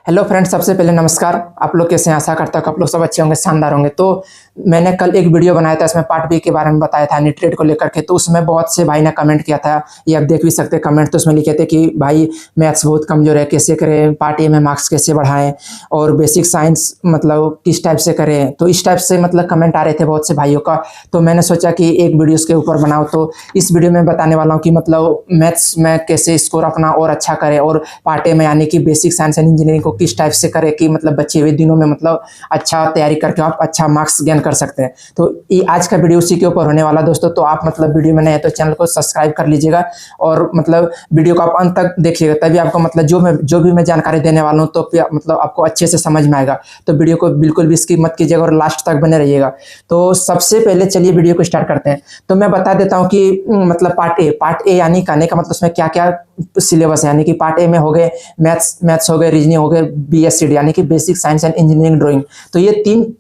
Hello friends, सबसे पहले नमस्कार। आप लोग कैसे हैं? आशा करता हूँ कि आप लोग सब अच्छे होंगे, शानदार होंगे। तो मैंने कल एक वीडियो बनाया था, इसमें पार्ट बी के बारे में बताया था, निट्रेट को लेकर के। तो उसमें बहुत से भाई ने कमेंट किया था, ये आप देख भी सकते हैं कमेंट। तो उसमें लिखे थे कि भाई मैथ्स बहुत कमजोर है, कैसे करें, पार्ट ए में मार्क्स कैसे बढ़ाएं और बेसिक साइंस मतलब किस टाइप से करें। तो इस टाइप से मतलब कमेंट आ रहे थे बहुत से भाइयों का। तो मैंने सोचा कि एक वीडियो उसके ऊपर बनाओ। तो इस वीडियो में बताने वाला हूँ कि मतलब मैथ्स में कैसे स्कोर अपना और अच्छा करें, और पार्ट ए में यानी कि बेसिक साइंस एंड इंजीनियरिंग को किस टाइप से करें कि मतलब बचे हुए दिनों में मतलब अच्छा तैयारी करके आप अच्छा मार्क्स गेन कर सकते हैं। तो ये आज का वीडियो उसी के ऊपर होने वाला दोस्तों। तो आप मतलब वीडियो में नए हैं तो चैनल को सब्सक्राइब कर लीजिएगा, और मतलब वीडियो को आप अंत तक देखिएगा, तभी आपको मतलब जो भी मैं जानकारी देने वाला हूँ तो मतलब आपको अच्छे से समझ में आएगा। तो वीडियो को बिल्कुल भी स्किप मत कीजिएगा और लास्ट तक बने रहिएगा। तो सबसे पहले चलिए वीडियो को स्टार्ट करते हैं। तो मैं बता देता हूँ कि मतलब पार्ट ए यानी कहने का मतलब उसमें क्या क्या सिलेबस है। यानी कि पार्ट ए में हो गए मैथ्स हो गए, रीजनिंग हो गए, BSc यानी कि basic science and engineering drawing. तो ये तीन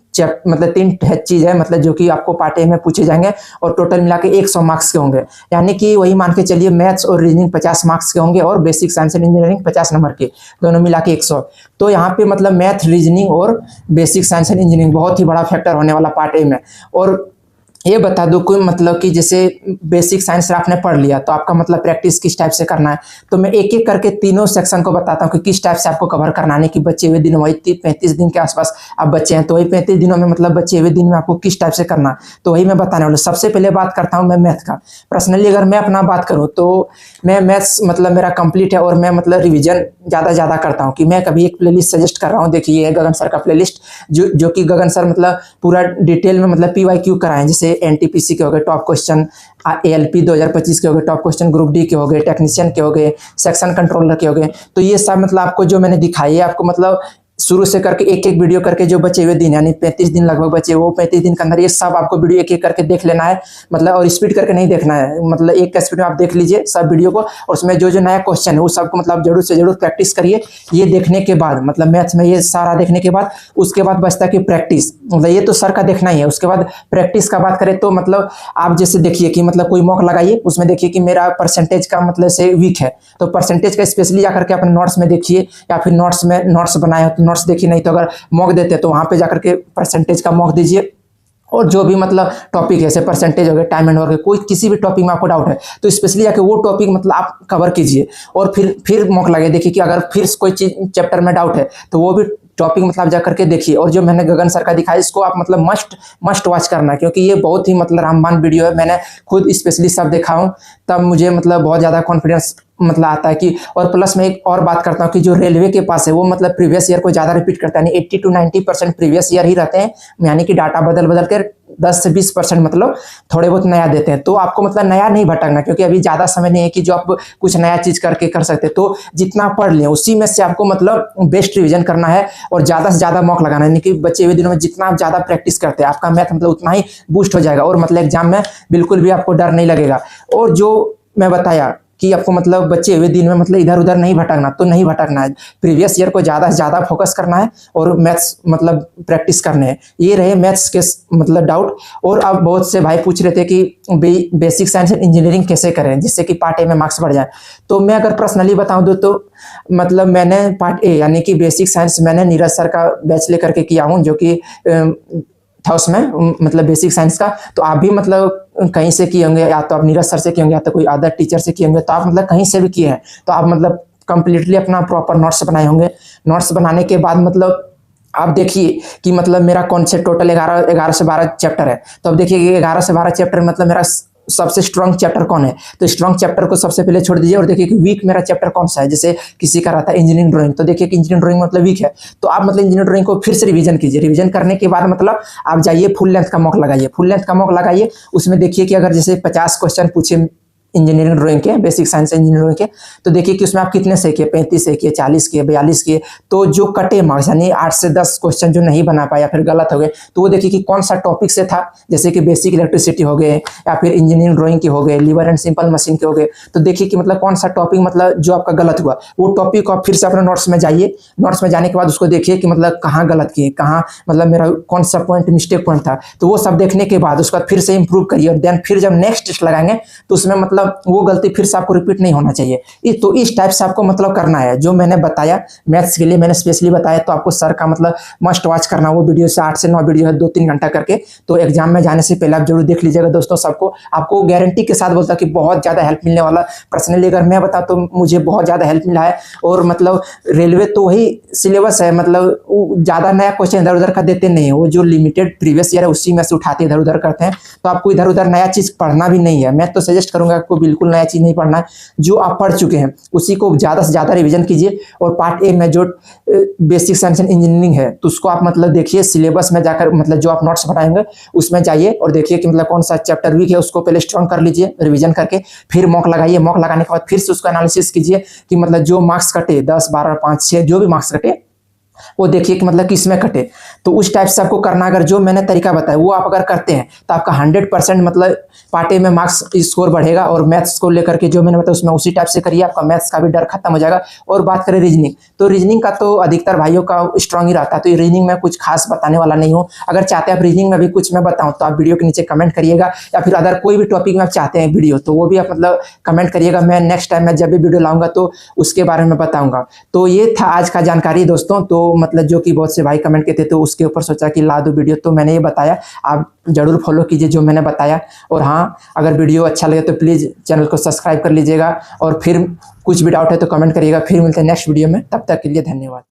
चीज है मतलब जो कि आपको पार्ट ए में पूछे जाएंगे, और टोटल मिला के 100 मार्क्स के होंगे। यानी कि वही मान के चलिए मैथ्स और रीजनिंग 50 मार्क्स के होंगे, और basic science and engineering 50 number के, दोनों मिला के 100। तो यहाँ पे मतलब मैथ, रीजनिंग और बेसिक साइंस एंड इंजीनियरिंग बहुत ही बड़ा फैक्टर होने वाला पार्ट ए में। और ये बता दो कोई मतलब कि जैसे बेसिक साइंस आपने पढ़ लिया तो आपका मतलब प्रैक्टिस किस टाइप से करना है। तो मैं एक एक करके तीनों सेक्शन को बताता हूँ कि किस टाइप से आपको कवर करना है। कि बचे हुए दिन वही 35 दिन के आसपास आप बचे हैं, तो वही 35 दिनों में मतलब बचे हुए दिन में आपको किस टाइप से करना है, तो वही मैं बताने वाला। सबसे पहले बात करता हूँ मैं मैथ का। पर्सनली अगर मैं अपना बात करूँ तो मैं मैथ्स मतलब मेरा कंप्लीट है, और मैं मतलब रिविजन ज़्यादा करता हूँ। कि मैं कभी एक प्लेलिस्ट सजेस्ट कर रहा हूँ, देखिए गगन सर का प्लेलिस्ट, जो कि गगन सर मतलब पूरा डिटेल में मतलब PYQ कराएं। जैसे NTPC के हो गए टॉप क्वेश्चन, ALP 2025 के हो गए टॉप क्वेश्चन, ग्रुप डी के हो गए, टेक्नीशियन के हो गए, सेक्शन कंट्रोलर के हो गए। तो ये सब मतलब आपको जो मैंने दिखाई है, आपको मतलब शुरू से करके एक एक वीडियो करके जो बचे हुए दिन यानी 35 दिन लगभग बचे, वो 35 दिन के अंदर ये सब आपको वीडियो एक एक करके देख लेना है। मतलब और स्पीड करके नहीं देखना है, मतलब एक का स्पीड में आप देख लीजिए सब वीडियो को, और उसमें जो नया क्वेश्चन है वो सबको मतलब जरूर से जरूर प्रैक्टिस करिए। ये देखने के बाद मतलब मैथ्स में ये सारा देखने के बाद उसके बाद बचता है कि प्रैक्टिस, मतलब ये तो सर का देखना ही है। उसके बाद प्रैक्टिस का बात करें तो मतलब आप जैसे देखिए कि मतलब कोई मॉक लगाइए, उसमें देखिए कि मेरा परसेंटेज का मतलब से वीक है, तो परसेंटेज का स्पेशली जाकर के अपने नोट्स में देखिए, या फिर नोट्स बनाए तो नोट्स देखिए, नहीं तो अगर मॉक देते हैं तो वहां पे जाकर के परसेंटेज का मॉक दीजिए। और जो भी मतलब टॉपिक है, जैसे परसेंटेज हो गया, टाइम एंड वर्क, कोई किसी भी टॉपिक में आपको डाउट है तो स्पेशली जाके वो टॉपिक मतलब आप कवर कीजिए, और फिर मॉक लगे। देखिए कि अगर फिर कोई चीज चैप्टर में डाउट है तो वो भी टॉपिक मतलब जा करके देखिए। और जो मैंने गगन सर का दिखाया, इसको आप मतलब मस्ट वॉच करना है, क्योंकि ये बहुत ही मतलब रामबाण वीडियो है। मैंने खुद स्पेशली सब देखा हूँ, तब मुझे मतलब बहुत ज़्यादा कॉन्फिडेंस मतलब आता है कि। और प्लस मैं एक और बात करता हूँ कि जो रेलवे के पास है वो मतलब प्रीवियस ईयर को ज़्यादा रिपीट करता है, यानी 80 to 90% प्रीवियस ईयर ही रहते हैं। यानी कि डाटा बदल कर 10 से 20% मतलब थोड़े बहुत नया देते हैं। तो आपको मतलब नया नहीं भटकना, क्योंकि अभी ज़्यादा समय नहीं है कि जो आप कुछ नया चीज़ करके कर सकते। तो जितना पढ़ लें उसी में से आपको मतलब बेस्ट रिविजन करना है, और ज़्यादा से ज़्यादा मॉक लगाना है। यानी कि बचे हुए दिनों में जितना आप ज़्यादा प्रैक्टिस करते हैं, आपका मैथ मतलब उतना ही बूस्ट हो जाएगा, और मतलब एग्जाम में बिल्कुल भी आपको डर नहीं लगेगा। और जो मैं बताया कि आपको मतलब बचे हुए दिन में मतलब इधर उधर नहीं भटकना, तो नहीं भटकना है। प्रीवियस ईयर को ज़्यादा से ज़्यादा फोकस करना है, और मैथ्स मतलब प्रैक्टिस करने हैं। ये रहे मैथ्स के मतलब डाउट। और अब बहुत से भाई पूछ रहे थे कि बेसिक साइंस एंड इंजीनियरिंग कैसे करें जिससे कि पार्ट ए में मार्क्स बढ़ जाए। तो मैं अगर पर्सनली बताऊं तो मतलब मैंने पार्ट ए यानी कि बेसिक साइंस मैंने नीरज सर का बैच लेकर के किया हूँ, जो कि था उसमें मतलब बेसिक साइंस का। तो आप भी मतलब कहीं से किए होंगे, या तो आप नीरज सर से किए होंगे, या तो कोई अदर टीचर से किए होंगे। तो आप मतलब कहीं से भी किए हैं तो आप मतलब कंप्लीटली अपना प्रॉपर नोट्स बनाए होंगे। नोट्स बनाने के बाद मतलब आप देखिए कि मतलब मेरा कौन से टोटल 11 से 12 चैप्टर है। तो अब देखिए कि 11 से 12 चैप्टर मतलब मेरा सबसे स्ट्रॉन्ग चैप्टर कौन है, तो स्ट्रॉन्ग चैप्टर को सबसे पहले छोड़ दीजिए, और देखिए कि वीक मेरा चैप्टर कौन सा है। जैसे किसी का रहता है इंजीनियरिंग ड्राइंग, तो देखिए कि इंजीनियरिंग ड्राइंग मतलब वीक है, तो आप मतलब इंजीनियरिंग ड्राइंग को फिर से रिवीजन कीजिए। रिवीजन करने के बाद मतलब आप जाइए फुल लेंथ का मॉक लगाइए। फुल लेंथ का मॉक लगाइए, उसमें देखिए कि अगर जैसे 50 क्वेश्चन पूछे इंजीनियरिंग ड्राइंग के, बेसिक साइंस इंजीनियरिंग के, तो देखिए कि उसमें आप कितने से किए, 35 से किए, 40 किए, 42 किए। तो जो कटे मार्क्स यानी 8 से 10 क्वेश्चन जो नहीं बना पाया, फिर गलत हो गए, तो वो देखिए कि कौन सा टॉपिक से था। जैसे कि बेसिक इलेक्ट्रिसिटी हो गए, या फिर इंजीनियरिंग ड्राइंग के हो गए, लीवर एंड सिंपल मशीन के हो गए। तो देखिए कि मतलब कौन सा टॉपिक मतलब जो आपका गलत हुआ, वो टॉपिक को आप फिर से अपने नोट्स में जाइए। नोट्स में जाने के बाद उसको देखिए कि मतलब कहाँ गलत किए, कहाँ मतलब मेरा कौन सा पॉइंट मिस्टेक पॉइंट था। तो वो सब देखने के बाद उसका फिर से इंप्रूव करिए, और देन फिर जब नेक्स्ट टेस्ट लगाएंगे तो उसमें मतलब मतलब वो गलती फिर से आपको रिपीट नहीं होना चाहिए। तो इस टाइप से आपको मतलब करना है। जो मैंने बताया मैथ्स के लिए मैंने स्पेशली बताया, तो आपको सर का मतलब मस्ट वॉच करना। वो वीडियो से 8 से 9 वीडियो है, 2-3 घंटा करके। तो एग्जाम में जाने से पहले आप जरूर देख लीजिएगा दोस्तों। सबको आपको गारंटी के साथ बोलता कि बहुत ज़्यादा हेल्प मिलने वाला। पर्सनली अगर मैं बता तो मुझे बहुत ज़्यादा हेल्प मिला है। और मतलब रेलवे तो वही सिलेबस है, मतलब ज़्यादा नया क्वेश्चन इधर उधर का देते नहीं है। वो जो लिमिटेड प्रीवियस ईयर है उसी में से उठाते इधर उधर करते हैं। तो आपको इधर उधर नया चीज़ पढ़ना भी नहीं है। मैं तो सजेस्ट करूंगा आपको बिल्कुल नया चीज़ नहीं पढ़ना है। जो आप पढ़ चुके हैं उसी को ज़्यादा से ज़्यादा रिवीजन कीजिए। और पार्ट ए में जो बेसिक साइंस एंड इंजीनियरिंग है तो उसको आप मतलब देखिए, सिलेबस में जाकर मतलब जो आप नोट्स बनाएंगे उसमें जाइए और देखिए कि मतलब कौन सा चैप्टर वीक है, उसको पहले स्ट्रॉन्ग कर लीजिए रिवीजन करके। फिर मॉक लगाइए, मॉक लगाने के बाद फिर से उसका एनालिसिस कीजिए कि मतलब जो मार्क्स कटे 10, 12, 5, 6 जो भी मार्क्स कटे वो देखिए कि मतलब किस में कटे। तो उस टाइप से आपको करना। अगर जो मैंने तरीका बताया वो आप अगर करते हैं तो आपका 100% मतलब पार्ट ए में मार्क्स स्कोर बढ़ेगा। और मैथ्स को लेकर के जो मैंने बताया उसमें उसी टाइप से करिए, आपका मैथ्स का भी डर खत्म हो जाएगा। और बात करें रीजनिंग, तो रीजनिंग का तो अधिकतर भाइयों का स्ट्रांग ही रहता है। तो रीजनिंग में कुछ खास बताने वाला नहीं हो। अगर चाहते हैं आप रीजनिंग में भी कुछ मैं बताऊं तो आप वीडियो के नीचे कमेंट करिएगा, या फिर अगर कोई भी टॉपिक में आप चाहते हैं वीडियो तो वो भी आप मतलब कमेंट करिएगा। मैं नेक्स्ट टाइम मैं जब भी वीडियो लाऊंगा तो उसके बारे में बताऊंगा। तो ये था आज का जानकारी दोस्तों। तो मतलब जो कि बहुत से भाई कमेंट किए थे तो उसके ऊपर सोचा कि ला दो वीडियो। तो मैंने ये बताया, आप जरूर फॉलो कीजिए जो मैंने बताया। और हाँ, अगर वीडियो अच्छा लगे तो प्लीज़ चैनल को सब्सक्राइब कर लीजिएगा। और फिर कुछ भी डाउट है तो कमेंट करिएगा। फिर मिलते हैं नेक्स्ट वीडियो में, तब तक के लिए धन्यवाद।